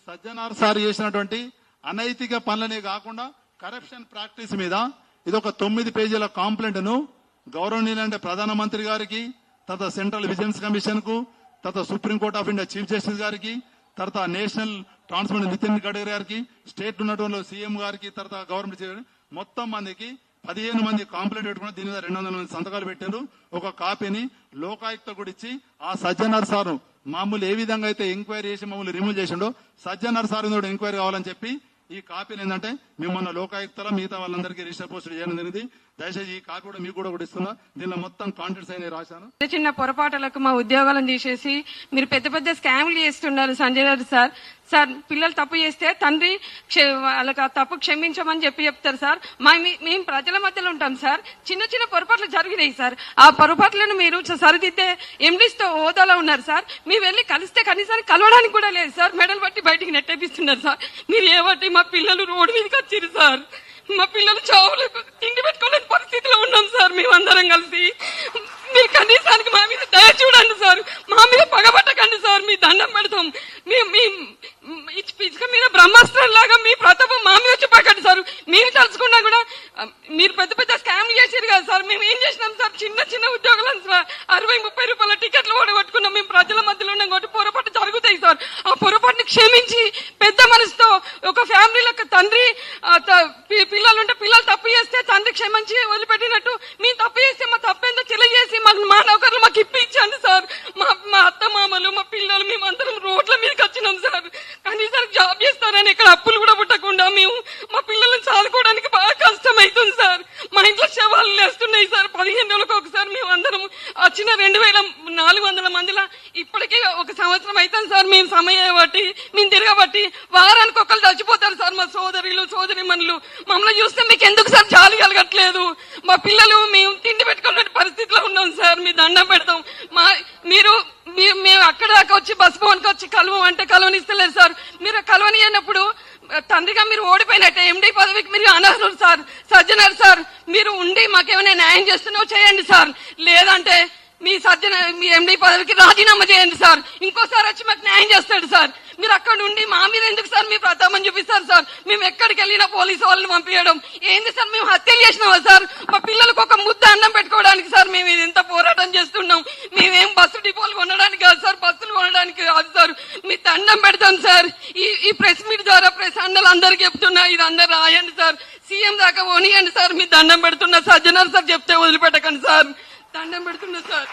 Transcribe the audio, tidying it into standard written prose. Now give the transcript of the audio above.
Sajjanar sir చేసినటువంటి అనైతిక పనులనే కాకుండా corruption practice మీద ఇది ఒక 9 పేజీల కాంప్లైంట్ ను గౌరవనీయులైన ప్రధానమంత్రి గారికి, తర్వాత సెంట్రల్ విజిలెన్స్ కమిషన్ కు, తర్వాత supreme court of India chief justice గారికి, తర్వాత నేషనల్ ట్రాన్స్పోర్ట్ నితిన్ గడ్కరీ గారికి, స్టేట్ ఉన్నటువంటి సీఎం గారికి, తర్వాత గవర్నమెంట్ మొత్తం మందికి 15 మంది కాంప్లైంట్ పెట్టుకుని దీని మీద 200 మంది సంతకాలు పెట్టారు. ఒక కాపీని లోకాయుక్త కూడా ఇచ్చి ఆ సజ్జనార్ సార్ మామూలు ఏ విధంగా అయితే ఎంక్వైరీ చేసి మమ్మల్ని రిమూవ్ చేసిండో సజ్జనార్ సార్ ఎంక్వైరీ కావాలని చెప్పి ఈ కాపీని ఏంటంటే మిమ్మల్ని లోకాయుక్తలో మిగతా వాళ్ళందరికీ రిజిస్టర్ పోస్ట్ చేయడం జరిగింది. దయచేసి ఈ కాపీ కూడా మీకు కూడా ఇస్తున్నా. దీనిలో మొత్తం కాంటెంట్స్ అయినా రాశాను. చిన్న పొరపాటులకు మా ఉద్యోగాలను తీసేసి మీరు పెద్ద పెద్ద స్కామ్లు చేస్తున్నారు సంజయ్ గారు సార్. సార్ పిల్లలు తప్పు చేస్తే తండ్రి వాళ్ళకి ఆ తప్పు క్షమించమని చెప్తారు సార్. మేము ప్రజల మధ్యలో ఉంటాం సార్. చిన్న చిన్న పొరపాట్లు జరిగినాయి సార్. ఆ పొరపాట్లను మీరు సరిదిద్దే ఎండీస్ తో హోదాలో ఉన్నారు సార్. మీరు వెళ్లి కలిస్తే కనీసం కలవడానికి కూడా లేదు సార్. మెడల్ బట్టి బయటికి నెట్టేపిస్తున్నారు సార్. మీరు ఏబట్టి మా పిల్లలు రోడ్డు మీదకి వచ్చారు సార్. మా పిల్లలు చావులకు తిండి పెట్టుకోలేని పరిస్థితిలో ఉన్నాం సార్. మేమందరం కలిసి మీరు కనీసానికి మా మీద దయ చూడండి సార్. మా మీద పగబట్టకండి సార్. మీ దండం పెడతాం. ఇసుక మీద బ్రహ్మాస్త్రం లాగా మీ ప్రతాపం మా మీద చెప్పకండి సార్. మీరు తలుచుకున్నా కూడా మీరు పెద్ద పెద్ద స్కామ్ చేసారు కదా సార్. మేము ఏం చేసినాం సార్? చిన్న చిన్న ఉద్యోగాలను 60-30 రూపాయల టికెట్లు ఓడగొట్టుకున్నాం. మేము ప్రజల మధ్యలో ఉన్నాం కాబట్టి పొరపాటు జరుగుతాయి సార్. ఆ పొరపాటుని క్షమించి పెద్ద మనసుతో ఒక ఫ్యామిలీలకు తండ్రి పిల్లలు ఉంటే పిల్లలు తప్పు చేస్తే తండ్రి క్షమించి వదిలిపెట్టినట్టు మేము తప్పు చేస్తే మా తప్పేందో తెలియజేసి మా నౌకర్లు మాకు ఇప్పించండి సార్. మా అత్త మామలు మా పిల్లలు మేమందరం రోడ్ల మీదకి వచ్చినాం సార్. కనీసం జాబ్ చేస్తారని ఇక్కడ అప్పులు కూడా పుట్టకుండా మేము మా పిల్లల్ని చాలుకోవడానికి బాగా కష్టం అవుతుంది సార్. మా ఇంట్లో శవాలు లేస్తున్నాయి సార్. 15 రోజులకు ఒకసారి మేము అందరం వచ్చిన 2400 మందిలో ఇప్పటికీ 1 సంవత్సరం అవుతుంది సార్. మేము సమయం బట్టి మేము తిరగబట్టి వారానికి ఒకళ్ళు చచ్చిపోతారు సార్. మా సోదరులు సోదరిమణులు మమ్మల్ని చూస్తే మీకు ఎందుకు సార్ జాలి కలగట్లేదు? మా పిల్లలు మేము తిండి పెట్టుకున్న పరిస్థితిలో ఉన్నాం సార్. మీ దండం పెడతాం. మేము అక్కడ దాకా వచ్చి బస్ భవన్కి వచ్చి కలవం అంటే కలవనిస్తలేదు సార్. మీరు కలవని అయినప్పుడు తండ్రిగా మీరు ఓడిపోయినట్టే. ఎండీ పదవికి మీరు అనర్హులు సార్. సజ్జనార్ సార్ మీరు ఉండి మాకేమైనా న్యాయం చేస్తున్నావు చేయండి సార్. లేదంటే మీ ఎండీ పదవికి రాజీనామా చేయండి సార్. ఇంకోసారి వచ్చి మాకు న్యాయం చేస్తాడు సార్. మీరు అక్కడ ఉండి మా మీద ఎందుకు సార్ మీ ప్రతాపం చూపిస్తారు సార్? మేము ఎక్కడికి వెళ్ళినా పోలీసు వాళ్ళని పంపించడం ఏంది సార్? మేము హత్యలు చేసినావా సార్? మా పిల్లలకు ఒక ముద్ద అన్నం పెట్టుకోవడానికి సార్ మేము ఎంత పోరాటం చేస్తున్నాం. మేమేం బస్సు డిపోలు కొనడానికి కాదు సార్, బస్సులు కొనడానికి కాదు సార్. మీ దండం పెడతాం సార్. ఈ ప్రెస్ మీట్ ద్వారా ప్రెస్ అన్నలు అందరికి చెప్తున్నా, ఇది అందరు రాయండి సార్. సీఎం దాకా పోనీయండి సార్. మీ దండం పెడుతున్నా. సజ్జనార్ సార్ చెప్తే వదిలిపెట్టకండి సార్. దండం పెడుతున్నా సార్.